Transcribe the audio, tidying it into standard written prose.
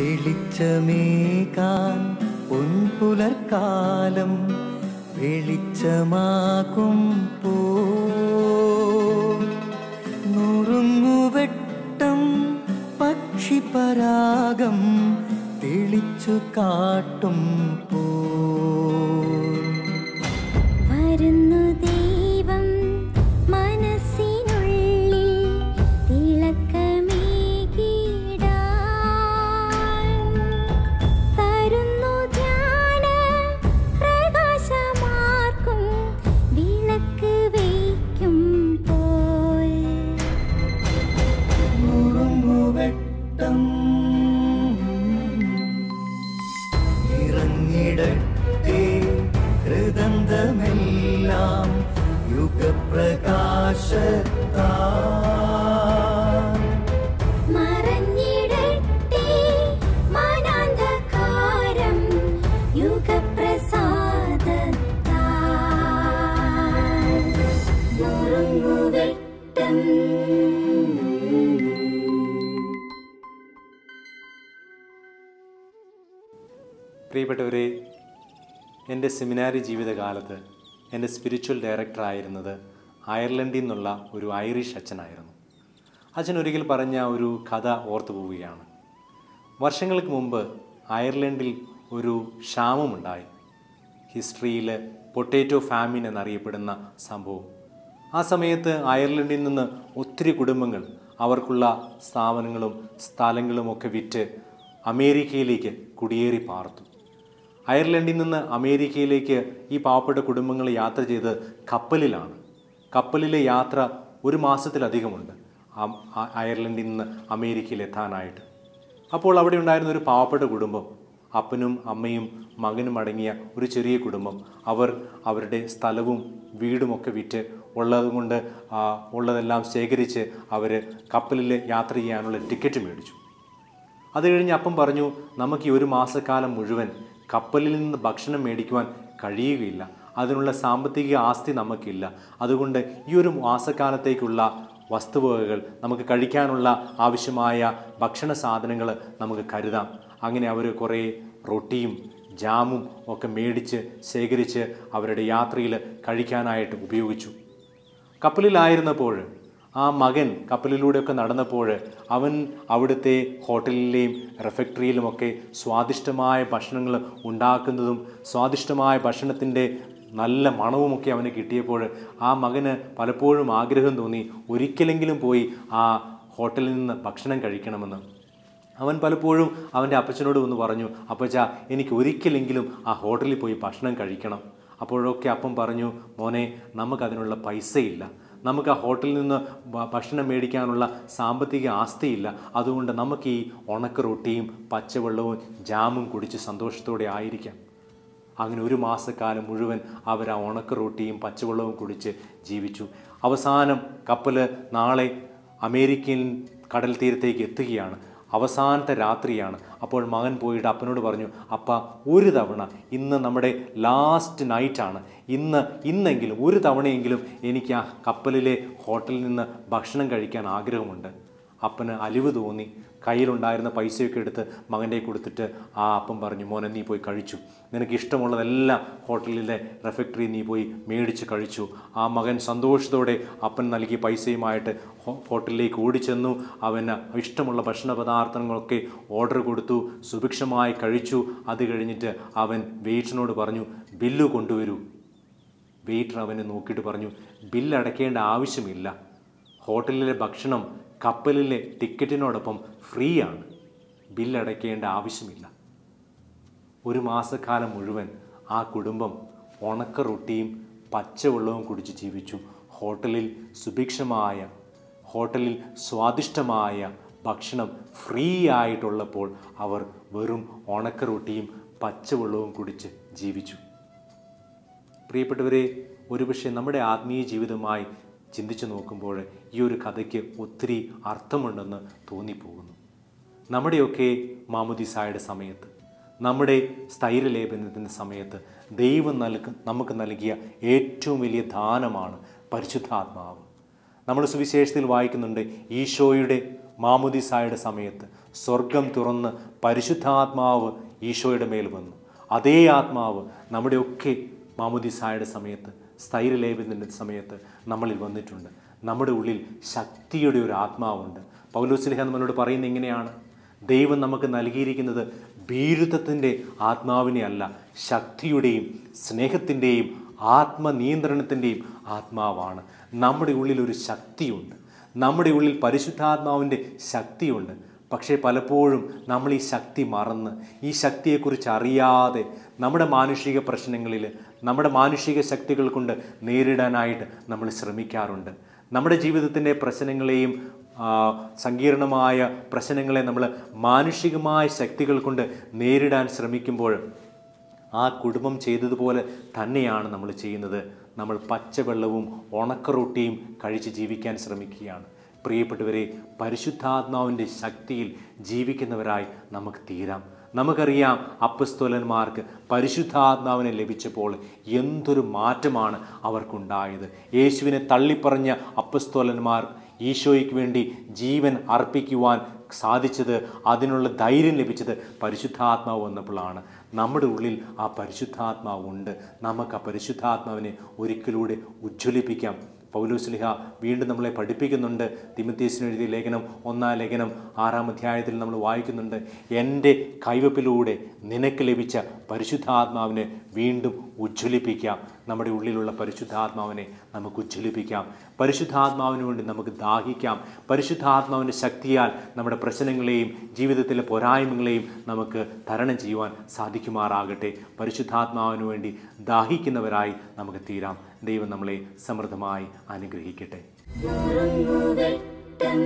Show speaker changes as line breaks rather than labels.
തെളിച്ചമേകാൻ പൊൻപുലർക്കാലം വെളിച്ചമാകുമ്പോ നുറുങ്ങുവെട്ടം പക്ഷിപരാഗം തെളിച്ചു കാട്ടുമ്പോ
വരുന്നു ദൈവം മനസ്സിനുള്ളിൽ തിളക്കമേകിടാൻ തരുന്നു ധ്യാന പ്രകാശമാർക്കും വിളക്ക് വയ്ക്കുമ്പോൾ
നുറുങ്ങുവെട്ടം ഇറങ്ങിടട്ടെ ഹൃദന്തമെല്ലാം യുഗപ്രകാശത്താൽ
മറഞ്ഞിടട്ടെ മനാന്ധകാരം യുഗപ്രസാദത്താൽ നുറുങ്ങുവെട്ടം.
പ്രിയപ്പെട്ടവരെ, എൻ്റെ സെമിനാരി ജീവിതകാലത്ത് എൻ്റെ സ്പിരിച്വൽ ഡയറക്ടറായിരുന്നത് അയർലൻഡിൽ നിന്നുള്ള ഒരു ഐറിഷ് അച്ഛനായിരുന്നു. അച്ഛൻ ഒരിക്കൽ പറഞ്ഞ ഒരു കഥ ഓർത്തു പോവുകയാണ്. വർഷങ്ങൾക്ക് മുമ്പ് അയർലൻഡിൽ ഒരു ക്ഷാമമുണ്ടായി. ഹിസ്റ്ററിയിൽ പൊട്ടേറ്റോ ഫാമിൻ എന്നറിയപ്പെടുന്ന സംഭവം. ആ സമയത്ത് അയർലൻഡിൽ നിന്ന് ഒത്തിരി കുടുംബങ്ങൾ അവർക്കുള്ള സ്ഥാപനങ്ങളും സ്ഥലങ്ങളുമൊക്കെ വിറ്റ് അമേരിക്കയിലേക്ക് കുടിയേറി പാർത്തു. അയർലൻഡിൽ നിന്ന് അമേരിക്കയിലേക്ക് ഈ പാവപ്പെട്ട കുടുംബങ്ങൾ യാത്ര ചെയ്ത് കപ്പലിലാണ്. കപ്പലിലെ യാത്ര ഒരു മാസത്തിലധികമുണ്ട് അയർലൻഡിൽ നിന്ന് അമേരിക്കയിൽ എത്താനായിട്ട്. അപ്പോൾ അവിടെ ഉണ്ടായിരുന്ന ഒരു പാവപ്പെട്ട കുടുംബം, അപ്പനും അമ്മയും മകനും അടങ്ങിയ ഒരു ചെറിയ കുടുംബം, അവർ അവരുടെ സ്ഥലവും വീടുമൊക്കെ വിറ്റ് ഉള്ളതുകൊണ്ട് ഉള്ളതെല്ലാം ശേഖരിച്ച് അവർ കപ്പലിൽ യാത്ര ചെയ്യാനുള്ള ടിക്കറ്റ് മേടിച്ചു. അത് കഴിഞ്ഞ് അപ്പം പറഞ്ഞു, നമുക്ക് ഈ ഒരു മാസക്കാലം മുഴുവൻ കപ്പലിൽ നിന്ന് ഭക്ഷണം മേടിക്കുവാൻ കഴിയുകയില്ല, അതിനുള്ള സാമ്പത്തിക ആസ്തി നമുക്കില്ല. അതുകൊണ്ട് ഈ ഒരു മാസക്കാലത്തേക്കുള്ള വസ്തുവകകൾ, നമുക്ക് കഴിക്കാനുള്ള ആവശ്യമായ ഭക്ഷണ സാധനങ്ങൾ നമുക്ക് കരുതാം. അങ്ങനെ അവർ കുറേ റൊട്ടിയും ജാമും ഒക്കെ മേടിച്ച് ശേഖരിച്ച് അവരുടെ യാത്രയിൽ കഴിക്കാനായിട്ട് ഉപയോഗിച്ചു. കപ്പലിലായിരുന്നപ്പോൾ ആ മകൻ കപ്പലിലൂടെയൊക്കെ നടന്നപ്പോൾ അവൻ അവിടുത്തെ ഹോട്ടലിലെയും റെഫക്ടറിയിലുമൊക്കെ സ്വാദിഷ്ടമായ ഭക്ഷണങ്ങൾ ഉണ്ടാക്കുന്നതും സ്വാദിഷ്ടമായ ഭക്ഷണത്തിൻ്റെ നല്ല മണവുമൊക്കെ അവന് കിട്ടിയപ്പോൾ ആ മകന് പലപ്പോഴും ആഗ്രഹം തോന്നി ഒരിക്കലെങ്കിലും പോയി ആ ഹോട്ടലിൽ നിന്ന് ഭക്ഷണം കഴിക്കണമെന്ന്. അവൻ പലപ്പോഴും അവൻ്റെ അപ്പച്ചനോട് വന്ന് പറഞ്ഞു, അപ്പച്ചാ എനിക്ക് ഒരിക്കലെങ്കിലും ആ ഹോട്ടലിൽ പോയി ഭക്ഷണം കഴിക്കണം. അപ്പോഴൊക്കെ അപ്പം പറഞ്ഞു, മോനെ നമുക്കതിനുള്ള പൈസയില്ല, നമുക്ക് ആ ഹോട്ടലിൽ നിന്ന് ഭക്ഷണം മേടിക്കാനുള്ള സാമ്പത്തിക ആസ്തിയില്ല. അതുകൊണ്ട് നമുക്ക് ഈ ഉണക്ക റൊട്ടിയും പച്ചവെള്ളവും ജാമും കുടിച്ച് സന്തോഷത്തോടെ ആയിരിക്കാം. അങ്ങനെ ഒരു മാസക്കാലം മുഴുവൻ അവർ ആ ഉണക്ക റൊട്ടിയും പച്ചവെള്ളവും കുടിച്ച് ജീവിച്ചു. അവസാനം കപ്പൽ നാളെ അമേരിക്കൻ കടൽ തീരത്തേക്ക് എത്തുകയാണ്. അവസാനത്തെ രാത്രിയാണ്. അപ്പോൾ മകൻ പോയിട്ട് അപ്പനോട് പറഞ്ഞു, അപ്പ ഒരു തവണ, ഇന്ന് നമ്മുടെ ലാസ്റ്റ് നൈറ്റാണ്, ഇന്നെങ്കിലും ഒരു തവണയെങ്കിലും എനിക്ക് ആ കപ്പലിലെ ഹോട്ടലിൽ നിന്ന് ഭക്ഷണം കഴിക്കാൻ ആഗ്രഹമുണ്ട്. അപ്പന് അലിവ് തോന്നി. കയ്യിലുണ്ടായിരുന്ന പൈസയൊക്കെ എടുത്ത് മകൻ്റെ കൊടുത്തിട്ട് ആ അപ്പം പറഞ്ഞു, മോനെ നീ പോയി കഴിച്ചു, നിനക്ക് ഇഷ്ടമുള്ളതെല്ലാം ഹോട്ടലിലെ റെഫക്ടറി നീ പോയി മേടിച്ച് കഴിച്ചു. ആ മകൻ സന്തോഷത്തോടെ അപ്പൻ നൽകിയ പൈസയുമായിട്ട് ഹോട്ടലിലേക്ക് ഓടിച്ചെന്നു. അവന് ഇഷ്ടമുള്ള ഭക്ഷണ പദാർത്ഥങ്ങളൊക്കെ ഓർഡർ കൊടുത്തു, സുഭിക്ഷമായി കഴിച്ചു. അത് കഴിഞ്ഞിട്ട് അവൻ വെയിറ്ററിനോട് പറഞ്ഞു, ബില്ല് കൊണ്ടുവരൂ. വെയിറ്റർ അവനെ നോക്കിയിട്ട് പറഞ്ഞു, ബില്ല് അടയ്ക്കേണ്ട ആവശ്യമില്ല, ഹോട്ടലിലെ ഭക്ഷണം കപ്പലിലെ ടിക്കറ്റിനോടൊപ്പം ഫ്രീ ആണ്, ബില്ലടയ്ക്കേണ്ട ആവശ്യമില്ല. ഒരു മാസക്കാലം മുഴുവൻ ആ കുടുംബം ഉണക്ക റൊട്ടിയും പച്ചവെള്ളവും കുടിച്ച് ജീവിച്ചു. ഹോട്ടലിൽ സുഭിക്ഷമായ, ഹോട്ടലിൽ സ്വാദിഷ്ടമായ ഭക്ഷണം ഫ്രീ ആയിട്ടുള്ളപ്പോൾ അവർ വെറും ഉണക്ക റൊട്ടിയും പച്ചവെള്ളവും കുടിച്ച് ജീവിച്ചു. പ്രിയപ്പെട്ടവരെ, ഒരുപക്ഷെ നമ്മുടെ ആത്മീയ ജീവിതമായി ചിന്തിച്ചു നോക്കുമ്പോൾ ഈ ഒരു കഥയ്ക്ക് ഒത്തിരി അർത്ഥമുണ്ടെന്ന് തോന്നിപ്പോകുന്നു. നമ്മുടെയൊക്കെ മാമുദീസായുടെ സമയത്ത്, നമ്മുടെ സ്ഥൈര്യലേപനത്തിൻ്റെ സമയത്ത് ദൈവം നമുക്ക് നൽകിയ ഏറ്റവും വലിയ ദാനമാണ് പരിശുദ്ധാത്മാവ്. നമ്മൾ സുവിശേഷത്തിൽ വായിക്കുന്നുണ്ട്, ഈശോയുടെ മാമുദീസായുടെ സമയത്ത് സ്വർഗം തുറന്ന് പരിശുദ്ധാത്മാവ് ഈശോയുടെ മേൽ വന്നു. അതേ ആത്മാവ് നമ്മുടെയൊക്കെ മാമോദീസായുടെ സമയത്ത്, സ്ഥൈര്യലേപനത്തിൻ്റെ സമയത്ത് നമ്മളിൽ വന്നിട്ടുണ്ട്. നമ്മുടെ ഉള്ളിൽ ശക്തിയുടെ ഒരു ആത്മാവുണ്ട്. പൗലോസ്ലീഹ നമ്മളോട് പറയുന്നത് ഇങ്ങനെയാണ്: ദൈവം നമുക്ക് നൽകിയിരിക്കുന്നത് ഭീരുത്വത്തിൻ്റെ ആത്മാവിനെ അല്ല, ശക്തിയുടെയും സ്നേഹത്തിൻ്റെയും ആത്മനിയന്ത്രണത്തിൻ്റെയും ആത്മാവാണ്. നമ്മുടെ ഉള്ളിലൊരു ശക്തിയുണ്ട്, നമ്മുടെ ഉള്ളിൽ പരിശുദ്ധാത്മാവിൻ്റെ ശക്തിയുണ്ട്. പക്ഷേ പലപ്പോഴും നമ്മൾ ഈ ശക്തി മറന്ന്, ഈ ശക്തിയെക്കുറിച്ച് അറിയാതെ നമ്മുടെ മാനുഷിക പ്രശ്നങ്ങളിൽ, നമ്മുടെ മാനുഷിക ശക്തികൾ കൊണ്ട് നേരിടാനായിട്ട് നമ്മൾ ശ്രമിക്കാറുണ്ട്. നമ്മുടെ ജീവിതത്തിൻ്റെ പ്രശ്നങ്ങളെയും സങ്കീർണമായ പ്രശ്നങ്ങളെ നമ്മൾ മാനുഷികമായ ശക്തികൾ കൊണ്ട് നേരിടാൻ ശ്രമിക്കുമ്പോൾ ആ കുടുംബം ചെയ്തതുപോലെ തന്നെയാണ് നമ്മൾ ചെയ്യുന്നത്. നമ്മൾ പച്ചവെള്ളവും ഉണക്കറൊട്ടിയും കഴിച്ച് ജീവിക്കാൻ ശ്രമിക്കുകയാണ്. പ്രിയപ്പെട്ടവരെ, പരിശുദ്ധാത്മാവിൻ്റെ ശക്തിയിൽ ജീവിക്കുന്നവരായി നമുക്ക് തീരാം. നമുക്കറിയാം, അപ്പസ്തോലന്മാർക്ക് പരിശുദ്ധാത്മാവിനെ ലഭിച്ചപ്പോൾ എന്തൊരു മാറ്റമാണ് അവർക്കുണ്ടായത്. യേശുവിനെ തള്ളിപ്പറഞ്ഞ അപ്പസ്തോലന്മാർ ഈശോയ്ക്ക് വേണ്ടി ജീവൻ അർപ്പിക്കുവാൻ സാധിച്ചത്, അതിനുള്ള ധൈര്യം ലഭിച്ചത് പരിശുദ്ധാത്മാവ് വന്നപ്പോഴാണ്. നമ്മുടെ ഉള്ളിൽ ആ പരിശുദ്ധാത്മാവുണ്ട്. നമുക്ക് ആ പരിശുദ്ധാത്മാവിനെ ഒരിക്കലൂടെ ഉജ്ജ്വലിപ്പിക്കാം. പൗലോസ്ലീഹ വീണ്ടും നമ്മളെ പഠിപ്പിക്കുന്നുണ്ട്. തിമോഥെയോസിന് എഴുതിയ ലേഖനം 1-ാം ലേഖനം 6-ാം അധ്യായത്തിൽ നമ്മൾ വായിക്കുന്നുണ്ട്: എൻ്റെ കൈവപ്പിലൂടെ നിനക്ക് ലഭിച്ച പരിശുദ്ധാത്മാവിനെ വീണ്ടും ഉജ്ജ്വലിപ്പിക്കാം. നമ്മുടെ ഉള്ളിലുള്ള പരിശുദ്ധാത്മാവിനെ നമുക്ക് ഉജ്ജ്വലിപ്പിക്കാം. പരിശുദ്ധാത്മാവിന് വേണ്ടി നമുക്ക് ദാഹിക്കാം. പരിശുദ്ധാത്മാവിൻ്റെ ശക്തിയാൽ നമ്മുടെ പ്രശ്നങ്ങളെയും ജീവിതത്തിലെ പോരായ്മകളെയും നമുക്ക് തരണം ചെയ്യുവാൻ സാധിക്കുമാറാകട്ടെ. പരിശുദ്ധാത്മാവിന് വേണ്ടി ദാഹിക്കുന്നവരായി നമുക്ക് തീരാം. ദൈവം നമ്മളെ സമൃദ്ധമായി അനുഗ്രഹിക്കട്ടെ.
നുറുങ്ങുവെട്ടം